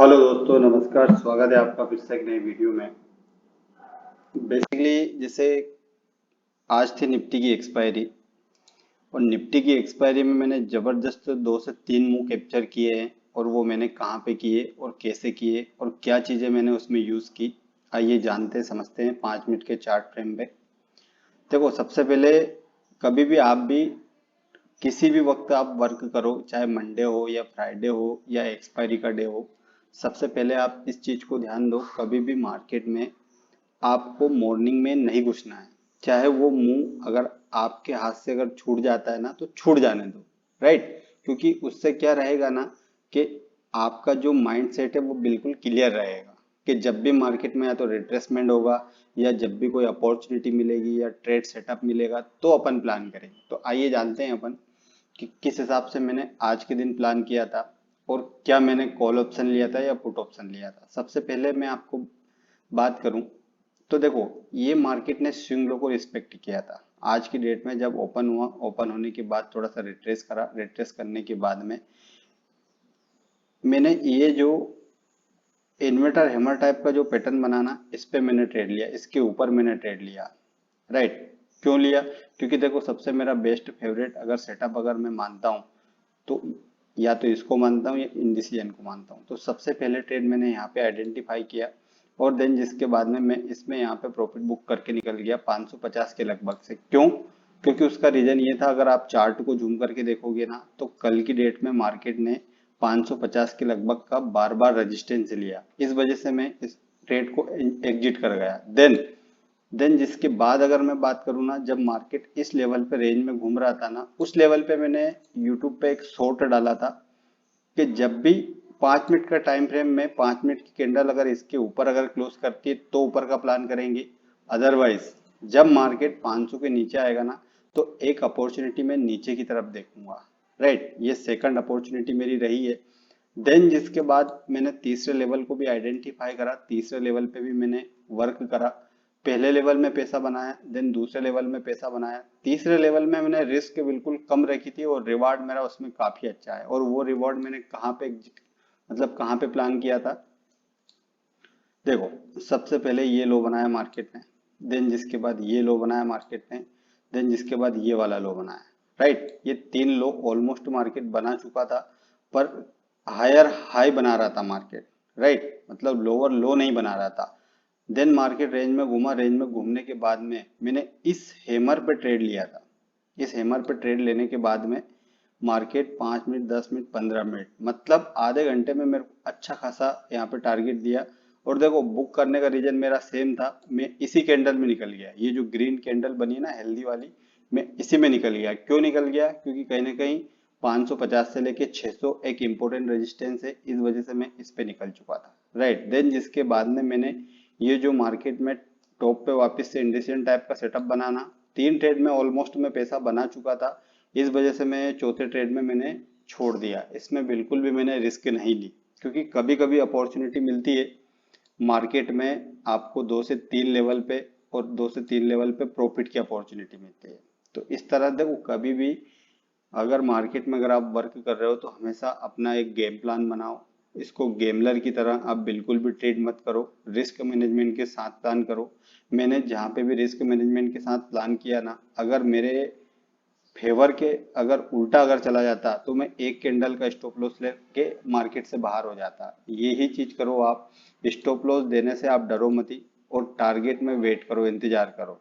Hello दोस्तों, नमस्कार। स्वागत है आपका फिर से एक नई वीडियो में। बेसिकली जैसे आज थी निफ्टी की एक्सपायरी, और निफ्टी की एक्सपायरी में मैंने जबरदस्त 2 से 3 मूव कैप्चर किए हैं। और वो मैंने कहाँ पे किए और कैसे किए और क्या चीज़ें मैंने उसमें यूज़ की, आइए जानते समझते हैं 5 मिनट के चार्ट फ्रेम पे। देखो, सबसे पहले कभी भी आप भी किसी भी वक्त आप वर्क करो, चाहे मंडे हो या फ्राइडे हो या एक्सपायरी का डे हो, सबसे पहले आप इस चीज को ध्यान दो, कभी भी मार्केट में आपको मॉर्निंग में नहीं घुसना है। चाहे वो मूव अगर आपके हाथ से अगर छूट जाता है ना, तो छूट जाने दो। राइट? क्योंकि उससे क्या रहेगा ना, कि आपका जो माइंड सेट है वो बिल्कुल क्लियर रहेगा कि जब भी मार्केट में या तो रिट्रेसमेंट होगा या जब भी कोई अपॉर्चुनिटी मिलेगी या ट्रेड सेटअप मिलेगा तो अपन प्लान करेंगे। तो आइए जानते हैं अपन कि किस हिसाब से मैंने आज के दिन प्लान किया था और क्या मैंने कॉल ऑप्शन लिया था या पुट ऑप्शन लिया था। सबसे पहले मैं आपको बात करूं तो देखो, ये मार्केट ने स्विंग लो को रिस्पेक्ट किया था। आज की डेट में जब ओपन हुआ, ओपन होने के बाद थोड़ा सा रिट्रेस करा, रिट्रेस करने के बाद में मैंने ये जो इन्वर्टर हैमर टाइप का जो पैटर्न बनाना, इस पे मैंने ट्रेड लिया, इसके ऊपर मैंने ट्रेड लिया। राइट? क्यों लिया? क्योंकि देखो, सबसे मेरा बेस्ट फेवरेट अगर सेटअप अगर मैं मानता हूँ तो या तो इसको मानता हूँ या इंडिसिजन को मानता हूँ। तो सबसे पहले ट्रेड मैंने यहाँ पे आइडेंटिफाई किया, और देन जिसके बाद में मैं इसमें यहाँ पे प्रॉफिट बुक करके निकल गया 550 के लगभग से। क्यों? क्योंकि उसका रीजन ये था, अगर आप चार्ट को जूम करके देखोगे ना, तो कल की डेट में मार्केट ने 550 के लगभग का बार बार रेजिस्टेंस लिया। इस वजह से मैं इस ट्रेड को एग्जिट कर गया। देन जिसके बाद अगर मैं बात करूँ ना, जब मार्केट इस लेवल पे रेंज में घूम रहा था ना, उस लेवल पे मैंने यूट्यूब पे एक शॉर्ट डाला था कि जब भी 5 मिनट का टाइम फ्रेम में 5 मिनट की कैंडल अगर इसके ऊपर अगर क्लोज करती है तो ऊपर का प्लान करेंगे। अदरवाइज जब मार्केट 500 के नीचे आएगा ना, तो एक अपॉर्चुनिटी मैं नीचे की तरफ देखूंगा। राइट? ये सेकंड अपॉर्चुनिटी मेरी रही है। देन जिसके बाद मैंने तीसरे लेवल को भी आइडेंटिफाई करा, तीसरे लेवल पे भी मैंने वर्क करा। पहले लेवल में पैसा बनाया, देन दूसरे लेवल में पैसा बनाया, तीसरे लेवल में मैंने रिस्क बिल्कुल कम रखी थी और रिवार्ड मेरा उसमें काफी अच्छा है। और वो रिवार्ड मैंने कहाँ पे, मतलब कहाँ पे प्लान किया था। देखो, सबसे पहले ये लो बनाया मार्केट ने, देन जिसके बाद ये लो बनाया मार्केट ने, देन जिसके बाद ये वाला लो बनाया। राइट? ये 3 लो ऑलमोस्ट मार्केट बना चुका था, पर हायर हाई बना रहा था मार्केट। राइट? मतलब लोअर लो नहीं बना रहा था। देन मार्केट रेंज में घूमा, रेंज में घूमने के बाद में मैंने इस हेमर पे ट्रेड लिया था। इस हेमर पे ट्रेड लेने के बाद में मार्केट 5 मिनट, 10 मिनट, 15 मिनट, मतलब आधे घंटे में मेरे को अच्छा खासा यहाँ पे टारगेट दिया। और देखो, बुक करने का रीजन मेरा सेम था, मैं इसी कैंडल में निकल गया। ये जो ग्रीन कैंडल बनी है ना, हेल्दी वाली, मैं इसी में निकल गया। क्यों निकल गया? क्योंकि कहीं ना कहीं 550 से लेके 600 एक इम्पोर्टेंट रेजिस्टेंस है, इस वजह से मैं इस पे निकल चुका था। राइट? देन जिसके बाद में मैंने ये जो मार्केट में टॉप पे वापस से इंडिसियन टाइप का सेटअप बनाना, 3 ट्रेड में ऑलमोस्ट मैं पैसा बना चुका था। इस वजह से मैं चौथे ट्रेड में मैंने छोड़ दिया, इसमें बिल्कुल भी मैंने रिस्क नहीं ली। क्योंकि कभी कभी अपॉर्चुनिटी मिलती है मार्केट में, आपको 2 से 3 लेवल पे, और 2 से 3 लेवल पे प्रॉफिट की अपॉर्चुनिटी मिलती है। तो इस तरह देखो, कभी भी अगर मार्केट में अगर आप वर्क कर रहे हो तो हमेशा अपना एक गेम प्लान बनाओ। इसको गेमलर की तरह आप बिल्कुल भी ट्रेड मत करो, रिस्क मैनेजमेंट के साथ प्लान करो। मैंने जहाँ पे भी रिस्क मैनेजमेंट के साथ प्लान किया ना, अगर मेरे फेवर के अगर उल्टा अगर चला जाता तो मैं एक कैंडल का स्टॉप लॉस लेके मार्केट से बाहर हो जाता। यही चीज करो आप। स्टॉप लॉस देने से आप डरो मती, और टारगेट में वेट करो, इंतजार करो।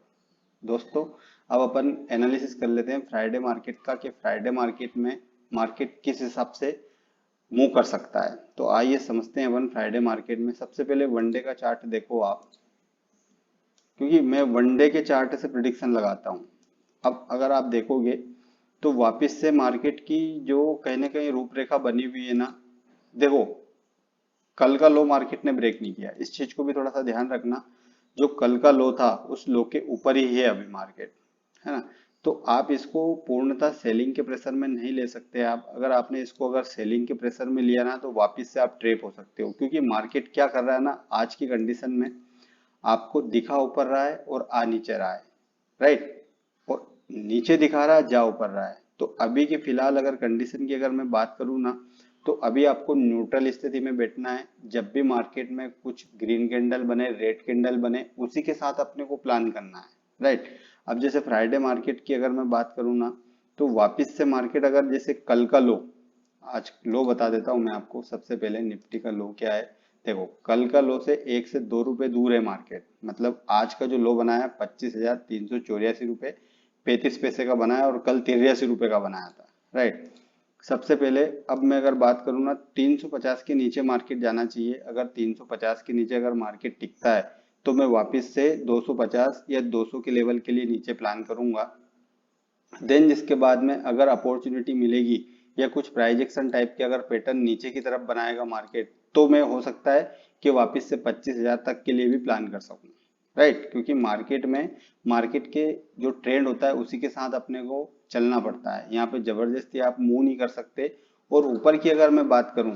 दोस्तों, अब अपन एनालिसिस कर लेते हैं फ्राइडे मार्केट का, कि फ्राइडे मार्केट में मार्केट किस हिसाब से मूव कर सकता है। तो आइए समझते हैं अपन फ्राइडे मार्केट में। सबसे पहले वनडे का चार्ट देखो आप, क्योंकि मैं वनडे के चार्ट से प्रिडिक्शन लगाता हूँ। अब अगर आप देखोगे तो वापस से मार्केट की जो कहीं ना कहीं रूपरेखा बनी हुई है ना, देखो, कल का लो मार्केट ने ब्रेक नहीं किया, इस चीज को भी थोड़ा सा ध्यान रखना। जो कल का लो था उस लो के ऊपर ही है अभी मार्केट, है ना। तो आप इसको पूर्णतः सेलिंग के प्रेशर में नहीं ले सकते। आप अगर आपने इसको अगर सेलिंग के प्रेशर में लिया ना, तो वापस से आप ट्रेप हो सकते हो। क्योंकि मार्केट क्या कर रहा है ना, आज की कंडीशन में आपको दिखा ऊपर रहा है और आ नीचे रहा है। राइट? और नीचे दिखा रहा है, जा ऊपर रहा है। तो अभी के फिलहाल अगर कंडीशन की अगर मैं बात करूँ ना, तो अभी आपको न्यूट्रल स्थिति में बैठना है। जब भी मार्केट में कुछ ग्रीन कैंडल बने, रेड कैंडल बने, उसी के साथ अपने को प्लान करना है, राइट। अब जैसे फ्राइडे मार्केट की अगर मैं बात करूँ ना, तो वापस से मार्केट अगर जैसे कल का लो, आज लो बता देता हूँ मैं आपको। सबसे पहले निफ्टी का लो क्या है, देखो कल का लो से 1 से 2 रुपए दूर है मार्केट। मतलब आज का जो लो बनाया 25,384 रुपए 35 पैसे का बनाया, और कल 83 रुपए का बनाया था, राइट। सबसे पहले अब मैं अगर बात करूँ ना, 350 के नीचे मार्केट जाना चाहिए। अगर 350 के नीचे अगर मार्केट टिकता है तो मैं वापस से 250 या 200 के लेवल के लिए नीचे प्लान करूंगा। देन जिसके बाद में अगर अपॉर्चुनिटी मिलेगी या कुछ प्राइज एक्शन टाइप के अगर पैटर्न नीचे की तरफ बनाएगा मार्केट, तो मैं हो सकता है कि वापस से 25,000 तक के लिए भी प्लान कर सकूं, राइट। क्योंकि मार्केट में मार्केट के जो ट्रेंड होता है उसी के साथ अपने को चलना पड़ता है। यहाँ पे जबरदस्ती आप मूव नहीं कर सकते। और ऊपर की अगर मैं बात करूं,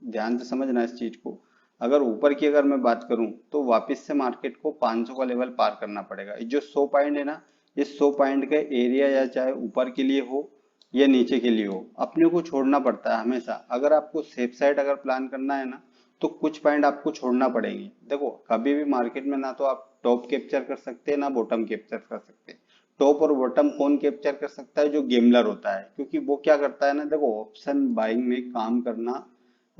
ध्यान से समझना इस चीज को, अगर ऊपर की अगर मैं बात करूं तो वापस से मार्केट को 500 का लेवल पार करना पड़ेगा। ये जो 100 पॉइंट है ना, ये 100 पॉइंट का एरिया या चाहे ऊपर के लिए हो या नीचे के लिए हो, अपने को छोड़ना पड़ता है हमेशा। अगर आपको सेफ साइड अगर प्लान करना है ना, तो कुछ पॉइंट आपको छोड़ना पड़ेंगे। देखो कभी भी मार्केट में ना तो आप टॉप कैप्चर कर सकते हैं ना बॉटम कैप्चर कर सकते हैं। टॉप और बॉटम कौन कैप्चर कर सकता है, जो गेमलर होता है। क्योंकि वो क्या करता है ना, देखो ऑप्शन बाइंग में काम करना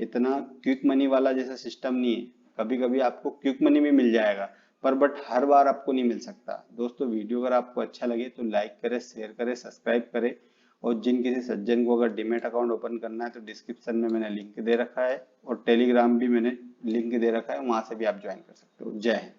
इतना क्विक मनी वाला जैसा सिस्टम नहीं है। कभी कभी आपको क्विक मनी भी मिल जाएगा, पर बट हर बार आपको नहीं मिल सकता। दोस्तों वीडियो अगर आपको अच्छा लगे तो लाइक करें, शेयर करें, सब्सक्राइब करें। और जिन किसी सज्जन को अगर डीमैट अकाउंट ओपन करना है तो डिस्क्रिप्शन में मैंने लिंक दे रखा है, और टेलीग्राम भी मैंने लिंक दे रखा है, वहां से भी आप ज्वाइन कर सकते हो। जय हिंद।